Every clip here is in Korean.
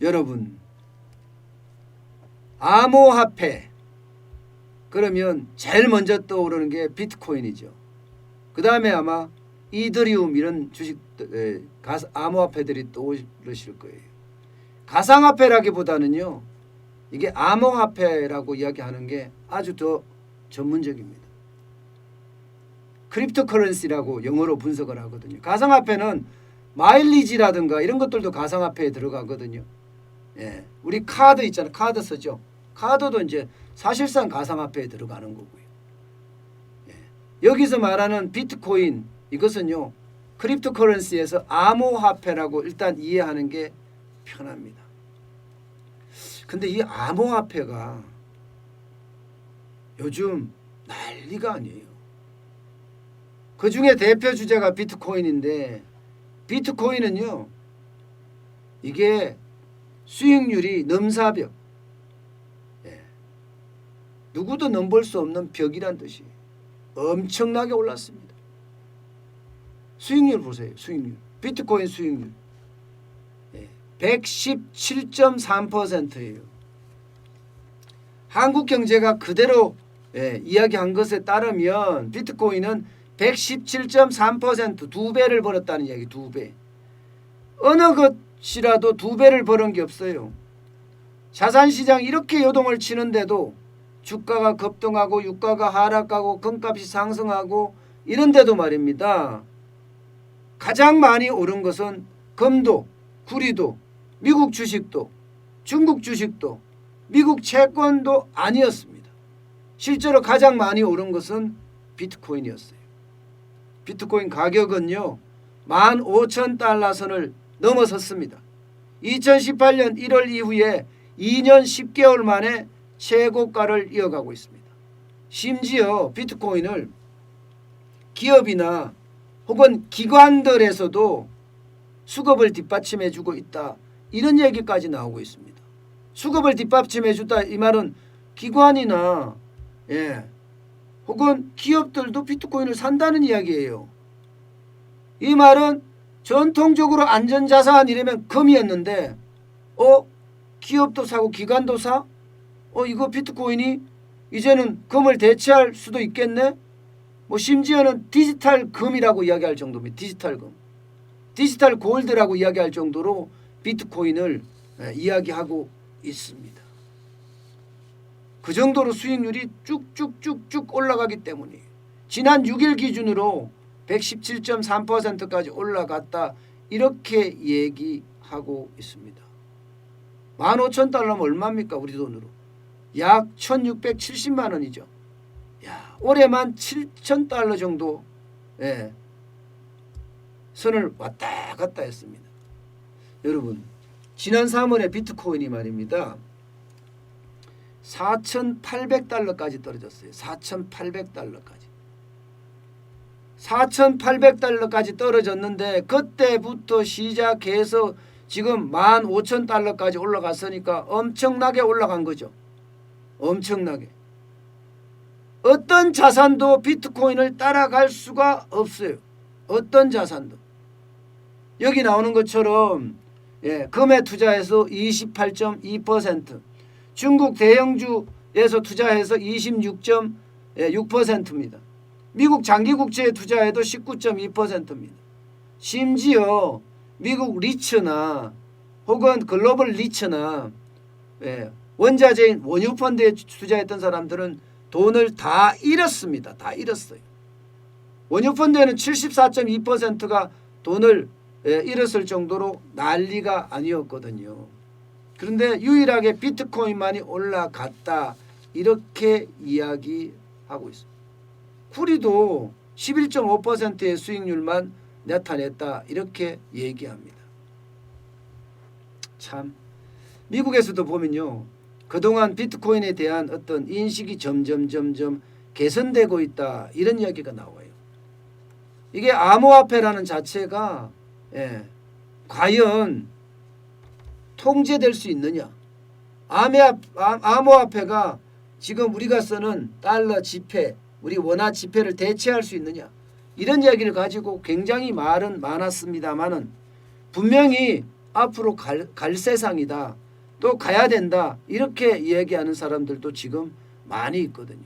여러분, 암호화폐 그러면 제일 먼저 떠오르는 게 비트코인이죠. 그 다음에 아마 이더리움 이런 주식 암호화폐들이 떠오르실 거예요. 가상화폐라기보다는요, 이게 암호화폐라고 이야기하는 게 아주 더 전문적입니다. 크립토커런시라고 영어로 분석을 하거든요. 가상화폐는 마일리지라든가 이런 것들도 가상화폐에 들어가거든요. 예, 우리 카드 있잖아요. 카드 쓰죠. 카드도 이제 사실상 가상화폐에 들어가는 거고요. 예, 여기서 말하는 비트코인 이것은요, 크립토커런시에서 암호화폐라고 일단 이해하는 게 편합니다. 근데 이 암호화폐가 요즘 난리가 아니에요. 그 중에 대표 주제가 비트코인인데, 비트코인은요, 이게 수익률이 넘사벽, 누구도 넘볼 수 없는 벽이란 뜻이에요. 엄청나게 올랐습니다. 수익률 보세요. 수익률. 비트코인 수익률 117.3%예요. 한국경제가 그대로 이야기한 것에 따르면 비트코인은 117.3% 2배를 벌었다는 이야기. 2배. 어느 것이라도 2배를 벌은 게 없어요. 자산시장 이렇게 요동을 치는데도 주가가 급등하고 유가가 하락하고 금값이 상승하고 이런데도 말입니다. 가장 많이 오른 것은 금도, 구리도, 미국 주식도, 중국 주식도, 미국 채권도 아니었습니다. 실제로 가장 많이 오른 것은 비트코인이었어요. 비트코인 가격은요, 15,000달러 선을 넘어섰습니다. 2018년 1월 이후에 2년 10개월 만에 최고가를 이어가고 있습니다. 심지어 비트코인을 기업이나 혹은 기관들에서도 수급을 뒷받침해 주고 있다, 이런 얘기까지 나오고 있습니다. 수급을 뒷받침해 주다, 이 말은 기관이나 혹은 기업들도 비트코인을 산다는 이야기예요. 이 말은 전통적으로 안전자산 이러면 금이었는데 기업도 사고 기관도 사? 이거 비트코인이 이제는 금을 대체할 수도 있겠네? 심지어는 디지털 금이라고 이야기할 정도입니다. 디지털 금. 디지털 골드라고 이야기할 정도로 비트코인을 이야기하고 있습니다. 그 정도로 수익률이 쭉쭉쭉쭉 올라가기 때문이에요. 지난 6일 기준으로 117.3%까지 올라갔다, 이렇게 얘기하고 있습니다. 15,000달러면 얼마입니까? 우리 돈으로 약 1,670만 원이죠. 올해만 7,000달러 정도 선을 왔다 갔다 했습니다. 여러분, 지난 3월에 비트코인이 말입니다, 4,800달러까지 떨어졌어요. 4,800달러까지. 4,800달러까지 떨어졌는데 그때부터 시작해서 지금 15,000달러까지 올라갔으니까 엄청나게 올라간 거죠. 엄청나게. 어떤 자산도 비트코인을 따라갈 수가 없어요. 어떤 자산도. 여기 나오는 것처럼 금에 투자해서 28.2%, 중국 대형주에서 투자해서 26.6%입니다. 미국 장기국채에 투자해도 19.2%입니다. 심지어 미국 리츠나 혹은 글로벌 리츠나 원자재인 원유펀드에 투자했던 사람들은 돈을 다 잃었습니다. 다 잃었어요. 원유펀드에는 74.2%가 돈을 잃었을 정도로 난리가 아니었거든요. 그런데 유일하게 비트코인만이 올라갔다, 이렇게 이야기하고 있습니다. 구리도 11.5%의 수익률만 나타냈다, 이렇게 얘기합니다. 참, 미국에서도 보면요, 그동안 비트코인에 대한 어떤 인식이 점점 개선되고 있다, 이런 이야기가 나와요. 이게 암호화폐라는 자체가 과연 통제될 수 있느냐. 암호화폐가 지금 우리가 쓰는 달러 지폐, 우리 원화 지폐를 대체할 수 있느냐, 이런 이야기를 가지고 굉장히 말은 많았습니다마는 분명히 앞으로 갈 세상이다. 또 가야 된다. 이렇게 이야기하는 사람들도 지금 많이 있거든요.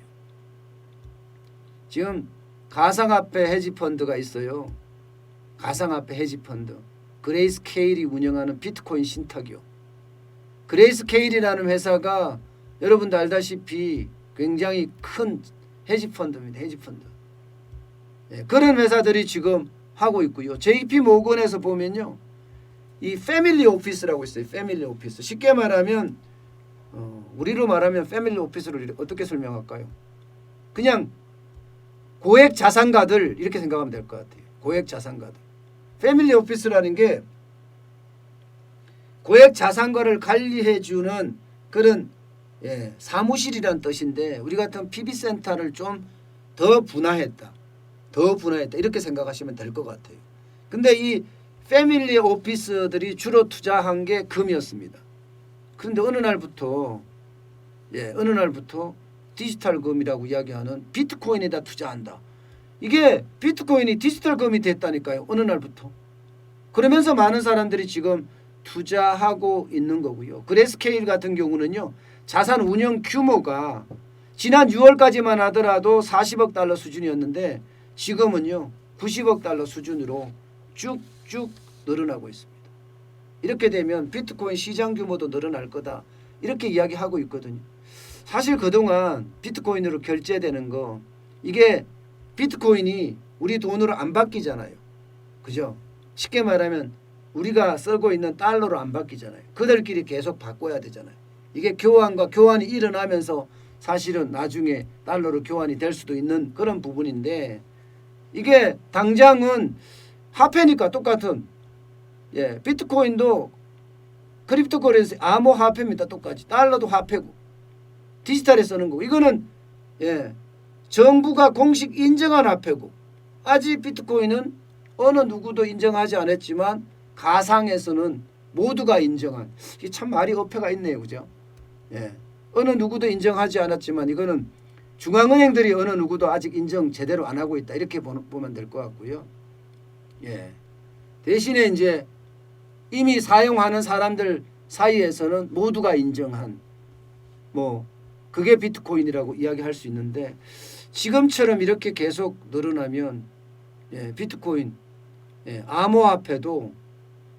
지금 가상화폐 헤지펀드가 있어요. 가상화폐 헤지펀드. 그레이스케일이 운영하는 비트코인 신탁이요. 그레이스케일이라는 회사가 여러분도 알다시피 굉장히 큰 헤지펀드입니다. 헤지펀드. 예, 그런 회사들이 지금 하고 있고요. JP 모건에서 보면요. 이 패밀리 오피스라고 있어요. 패밀리 오피스. 쉽게 말하면 우리로 말하면 패밀리 오피스를 어떻게 설명할까요? 그냥 고액 자산가들 이렇게 생각하면 될 것 같아요. 고액 자산가들. 패밀리 오피스라는 게 고액 자산가를 관리해 주는 그런 사무실이란 뜻인데 우리 같은 PB센터를 좀 더 분화했다. 이렇게 생각하시면 될 것 같아요. 근데 이 패밀리 오피스들이 주로 투자한 게 금이었습니다. 그런데 어느 날부터 디지털 금이라고 이야기하는 비트코인에다 투자한다. 이게 비트코인이 디지털 금이 됐다니까요. 어느 날부터. 그러면서 많은 사람들이 지금 투자하고 있는 거고요. 그레이스케일 같은 경우는요. 자산 운영 규모가 지난 6월까지만 하더라도 40억 달러 수준이었는데 지금은요. 90억 달러 수준으로 쭉쭉 늘어나고 있습니다. 이렇게 되면 비트코인 시장 규모도 늘어날 거다. 이렇게 이야기하고 있거든요. 사실 그동안 비트코인으로 결제되는 거 이게 비트코인이 우리 돈으로 안 바뀌잖아요. 그죠? 쉽게 말하면 우리가 쓰고 있는 달러로 안 바뀌잖아요. 그들끼리 계속 바꿔야 되잖아요. 이게 교환이 일어나면서 사실은 나중에 달러로 교환이 될 수도 있는 그런 부분인데 이게 당장은 화폐니까 똑같은 비트코인도 크립토커런시 암호화폐입니다. 똑같이. 달러도 화폐고 디지털에 쓰는 거고 이거는 정부가 공식 인정한 화폐고 아직 비트코인은 어느 누구도 인정하지 않았지만 가상에서는 모두가 인정한 이게 참 말이 어폐가 있네요. 그죠? 어느 누구도 인정하지 않았지만 이거는 중앙은행들이 어느 누구도 아직 인정 제대로 안 하고 있다. 이렇게 보면 될 것 같고요. 대신에 이제 이미 사용하는 사람들 사이에서는 모두가 인정한 그게 비트코인이라고 이야기할 수 있는데 지금처럼 이렇게 계속 늘어나면 비트코인 암호화폐도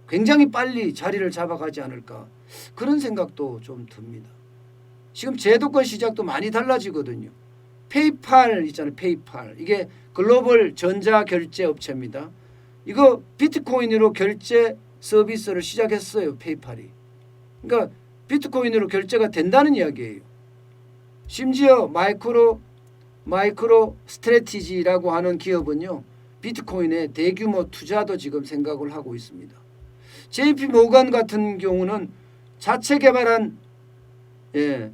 굉장히 빨리 자리를 잡아가지 않을까 그런 생각도 좀 듭니다. 지금 제도권 시작도 많이 달라지거든요. 페이팔 있잖아요. 페이팔. 이게 글로벌 전자결제 업체입니다. 이거 비트코인으로 결제 서비스를 시작했어요. 페이팔이. 그러니까 비트코인으로 결제가 된다는 이야기예요. 심지어 마이크로 스트래티지라고 하는 기업은요. 비트코인에 대규모 투자도 지금 생각을 하고 있습니다. JP 모건 같은 경우는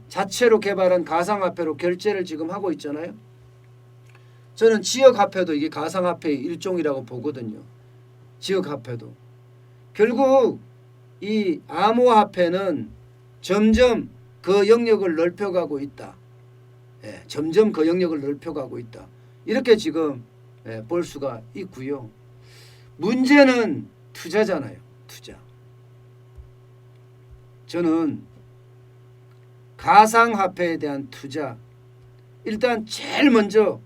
자체로 개발한 가상화폐로 결제를 지금 하고 있잖아요. 저는 지역화폐도 이게 가상화폐의 일종이라고 보거든요. 지역화폐도. 결국 이 암호화폐는 점점 그 영역을 넓혀가고 있다. 점점 그 영역을 넓혀가고 있다. 이렇게 지금 볼 수가 있고요. 문제는 투자잖아요. 투자. 저는 가상화폐에 대한 투자 일단 제일 먼저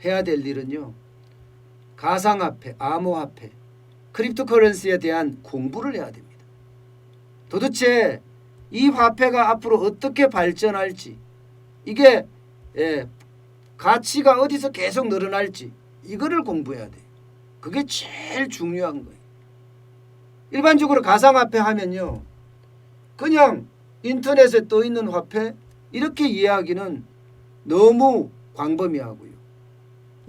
해야 될 일은요. 가상화폐, 암호화폐, 크립토커런시에 대한 공부를 해야 됩니다. 도대체 이 화폐가 앞으로 어떻게 발전할지 이게 가치가 어디서 계속 늘어날지 이거를 공부해야 돼요. 그게 제일 중요한 거예요. 일반적으로 가상화폐 하면요. 그냥 인터넷에 떠 있는 화폐 이렇게 이해하기는 너무 광범위하고요.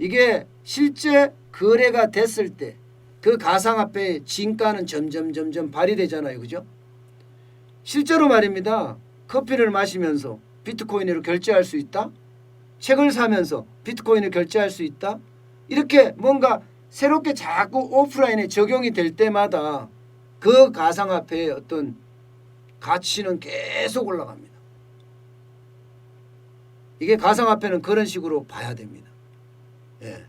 이게 실제 거래가 됐을 때 그 가상화폐의 진가는 점점 발휘되잖아요. 그죠? 실제로 말입니다. 커피를 마시면서 비트코인으로 결제할 수 있다. 책을 사면서 비트코인을 결제할 수 있다. 이렇게 뭔가 새롭게 자꾸 오프라인에 적용이 될 때마다 그 가상화폐의 어떤 가치는 계속 올라갑니다. 이게 가상화폐는 그런 식으로 봐야 됩니다.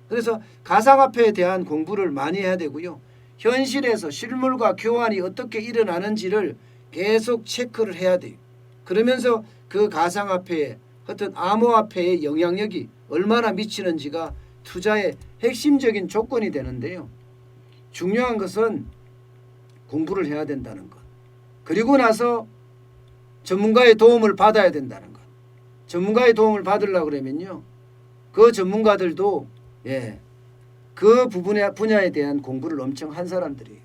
그래서 가상화폐에 대한 공부를 많이 해야 되고요. 현실에서 실물과 교환이 어떻게 일어나는지를 계속 체크를 해야 돼요. 그러면서 그 가상화폐에 어떤 암호화폐의 영향력이 얼마나 미치는지가 투자의 핵심적인 조건이 되는데요. 중요한 것은 공부를 해야 된다는 것. 그리고 나서 전문가의 도움을 받아야 된다는 것. 전문가의 도움을 받으려고 그러면요, 그 전문가들도 그 분야에 대한 공부를 엄청 한 사람들이에요.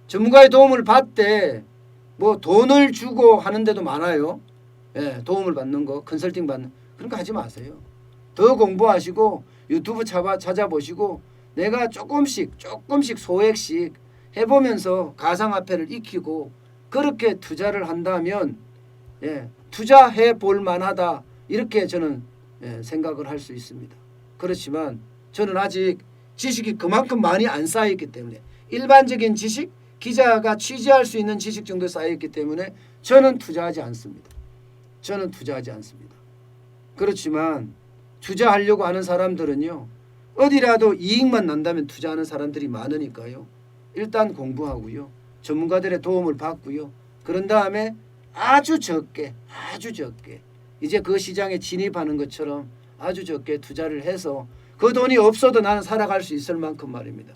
전문가의 도움을 받되 뭐 돈을 주고 하는 데도 많아요. 도움을 받는 거, 컨설팅 받는, 그런 거 하지 마세요. 더 공부하시고 유튜브 찾아보시고 내가 조금씩 소액씩 해보면서 가상화폐를 익히고 그렇게 투자를 한다면 투자해 볼 만하다, 이렇게 저는 생각을 할 수 있습니다. 그렇지만 저는 아직 지식이 그만큼 많이 안 쌓여있기 때문에, 일반적인 지식, 기자가 취재할 수 있는 지식 정도 쌓여있기 때문에 저는 투자하지 않습니다. 그렇지만 투자하려고 하는 사람들은요, 어디라도 이익만 난다면 투자하는 사람들이 많으니까요, 일단 공부하고요, 전문가들의 도움을 받고요, 그런 다음에 아주 적게 이제 그 시장에 진입하는 것처럼 아주 적게 투자를 해서 그 돈이 없어도 나는 살아갈 수 있을 만큼 말입니다.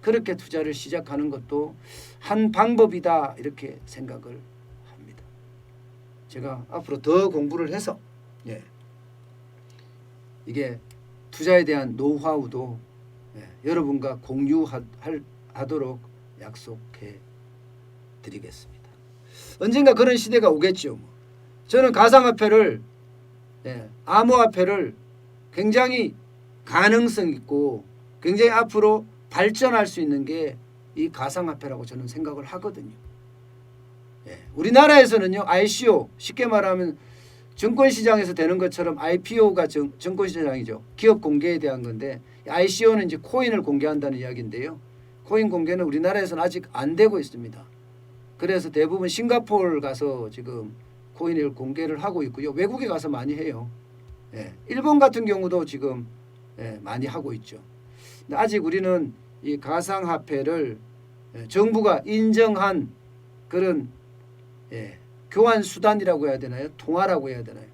그렇게 투자를 시작하는 것도 한 방법이다, 이렇게 생각을 합니다. 제가 앞으로 더 공부를 해서 이게 투자에 대한 노하우도 여러분과 공유하도록 약속해 드리겠습니다. 언젠가 그런 시대가 오겠죠. 저는 가상화폐를, 암호화폐를 굉장히 가능성 있고 굉장히 앞으로 발전할 수 있는 게 이 가상화폐라고 저는 생각을 하거든요. 우리나라에서는요, ICO, 쉽게 말하면 증권시장에서 되는 것처럼 IPO가 증권시장이죠. 기업 공개에 대한 건데, ICO는 이제 코인을 공개한다는 이야기인데요. 코인 공개는 우리나라에서는 아직 안 되고 있습니다. 그래서 대부분 싱가포르 가서 지금 코인을 공개를 하고 있고요. 외국에 가서 많이 해요. 일본 같은 경우도 지금 많이 하고 있죠. 근데 아직 우리는 이 가상화폐를 정부가 인정한 그런 교환 수단이라고 해야 되나요? 통화라고 해야 되나요?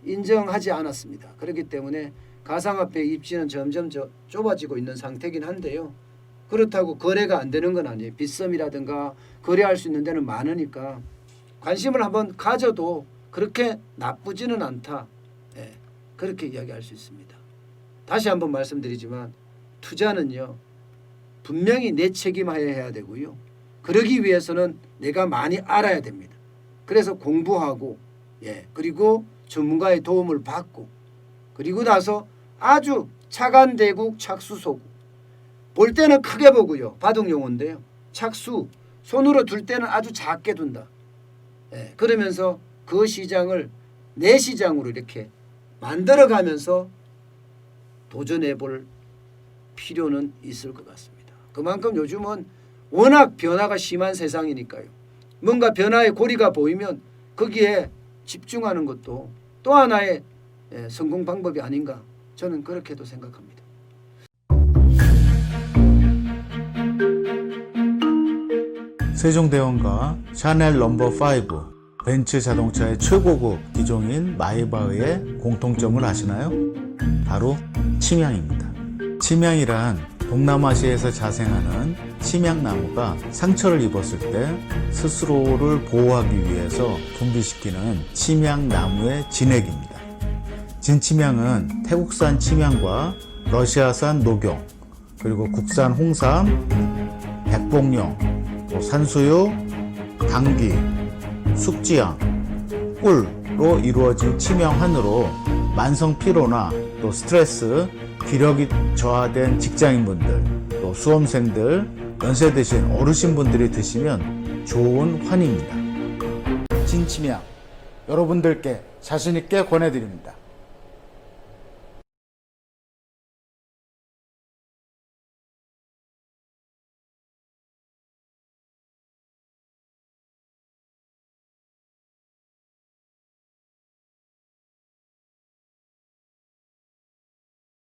인정하지 않았습니다. 그렇기 때문에 가상화폐 입지는 점점 좁아지고 있는 상태긴 한데요. 그렇다고 거래가 안 되는 건 아니에요. 빗썸이라든가 거래할 수 있는 데는 많으니까 관심을 한번 가져도 그렇게 나쁘지는 않다. 그렇게 이야기할 수 있습니다. 다시 한번 말씀드리지만 투자는요, 분명히 내 책임하에 해야 되고요. 그러기 위해서는 내가 많이 알아야 됩니다. 그래서 공부하고 그리고 전문가의 도움을 받고, 그리고 나서 아주 차간대국 착수소구, 볼 때는 크게 보고요, 바둑 용어인데요, 착수, 손으로 둘 때는 아주 작게 둔다. 그러면서 그 시장을 내 시장으로 이렇게 만들어가면서 도전해 볼 필요는 있을 것 같습니다. 그만큼 요즘은 워낙 변화가 심한 세상이니까요. 뭔가 변화의 고리가 보이면 거기에 집중하는 것도 또 하나의 성공 방법이 아닌가, 저는 그렇게도 생각합니다. 세종대왕과 샤넬 넘버5, 벤츠 자동차의 최고급 기종인 마이바흐의 공통점을 아시나요? 바로 침향입니다. 침향이란 동남아시아에서 자생하는 침향나무가 상처를 입었을 때 스스로를 보호하기 위해서 분비시키는 침향나무의 진액입니다. 진침향은 태국산 침향과 러시아산 녹용, 그리고 국산 홍삼, 백봉령, 산수유, 당귀, 숙지향, 꿀로 이루어진 침향환으로 만성 피로나 또 스트레스, 기력이 저하된 직장인분들, 또 수험생들, 연세 드신 어르신분들이 드시면 좋은 환입니다. 진침향, 여러분들께 자신있게 권해드립니다.